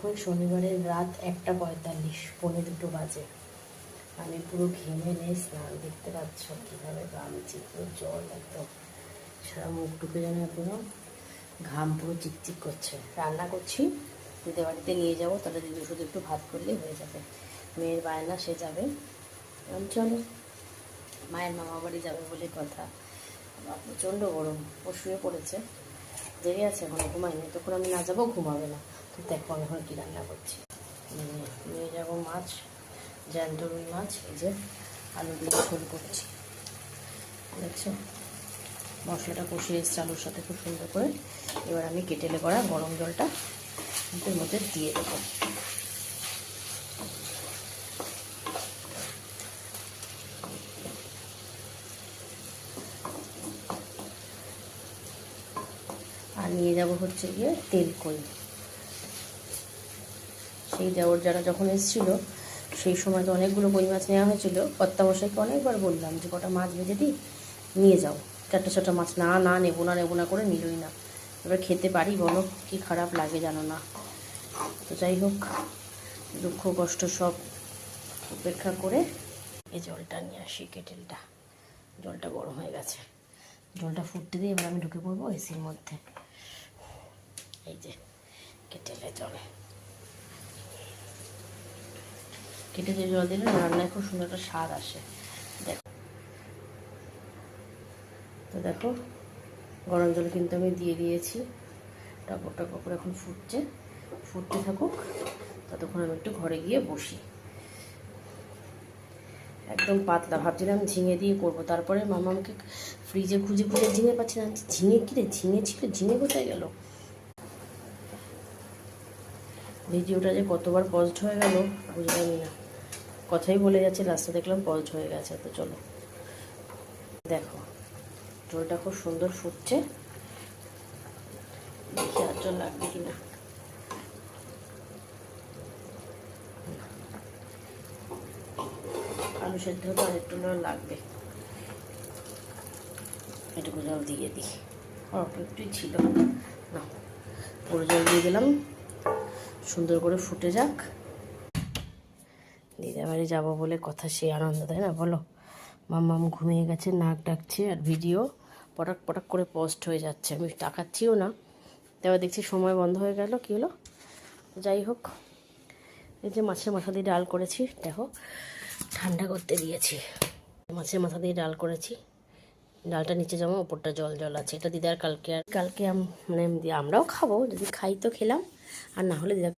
এখন শনিবারের রাত 1:45, 1:45 বাজে। আমি পুরো ঘেমে নিয়ে স্নান, দেখতে পাচ্ছ কীভাবে ঘামছি, পুরো জল একদম সারা মুখ ঢুকে যেন পুরো ঘাম পুরো চিকচিক করছে। রান্না করছি, দিদির বাড়িতে নিয়ে যাবো, তাহলে দিদি শুধু একটু ভাত করলেই হয়ে যাবে। মেয়ের বায়না, সে যাবে। চলো, মায়ের মামা বাড়ি যাবে বলে কথা। প্রচণ্ড গরম, ও শুয়ে পড়েছে, জেগে আছে, এখনো ঘুমায়নি। তখন আমি না যাবো, ঘুমাবে না। তো দেখো আমি এখন কী রান্না করছি। নিয়ে যাবো মাছ, জ্যান্ত রুই মাছ। এই যে আলু দিয়ে ঝোল করছি, দেখছো মশলাটা কষিয়ে এসছে আলুর সাথে খুব সুন্দর করে। এবার আমি কেটেলে করা গরম জলটা এর মধ্যে দিয়ে দেবো। আর নিয়ে যাব হচ্ছে গিয়ে তেল কই। সেই দেওর যারা যখন এসেছিল সেই সময় তো অনেকগুলো কই মাছ নেওয়া হয়েছিল। কর্তামশাইকে অনেকবার বললাম যে কটা মাছ ভেজে দিই, নিয়ে যাও। 4টা মাছ, না নেবো না করে নিলই না। এবার খেতে পারি বলো, কি খারাপ লাগে জানো না। তো যাই হোক, দুঃখ কষ্ট সব উপেক্ষা করে এই জলটা নিয়ে আসি। কেটেলটা, জলটা গরম হয়ে গেছে, জলটা ফুটতে দিয়ে এবার আমি ঢুকে পড়বো এসির মধ্যে। এই যে কেটেলে জল, কেটেলে জল দিলে রান্নায় খুব সুন্দর একটা স্বাদ আসে। দেখো, তো দেখো গরম জল কিন্তু আমি দিয়ে দিয়েছি। টপক টপক করে এখন ফুটতে থাকুক, ততক্ষণ আমি একটু ঘরে গিয়ে বসি। একদম পাতলা, ভাবছিলাম ঝিঙে দিয়ে করবো, তারপরে মামাকে ফ্রিজে খুঁজে ঝিঙে পাচ্ছি না। ঝিঙে কিরে, ঝিঙে ছিল, ঝিঙে কোথায় গেল? ভিডিওটা যে কতবার পজড হয়ে গেল বুঝলামই না, কথাই বলে যাচ্ছে, লাস্টে দেখলাম পজড হয়ে গেছে। তো চলো, দেখো জলটা খুব সুন্দর ফুটছে, দেখি আর জল লাগবে কিনা। আলু সেদ্ধ তো আর একটু লাগবে, এটুকু জল দিয়ে দিই। অল্প একটুই ছিল না, পুরো জল দিয়ে দিলাম, সুন্দর করে ফুটে যাক। দিদার বাড়ি যাবো বলে কথা, সেই আনন্দ, তাই না বলো? মাম্মাম ঘুমিয়ে গেছে, নাক ডাকছে, আর ভিডিও পটাক পটাক করে পোস্ট হয়ে যাচ্ছে। আমি তাকাচ্ছিও না, তারপর দেখছি সময় বন্ধ হয়ে গেল। কী হলো? যাই হোক, এই যে মাছের মাথা দিয়ে ডাল করেছি, দেখো ঠান্ডা করতে দিয়েছি। মাছের মাথা দিয়ে ডাল করেছি, ডালটা নিচে যেমন ওপরটা জল জল আছে। এটা দিদার কালকে মানে আমরাও খাবো, যদি খাই তো খেলাম, আর না হলে দিদা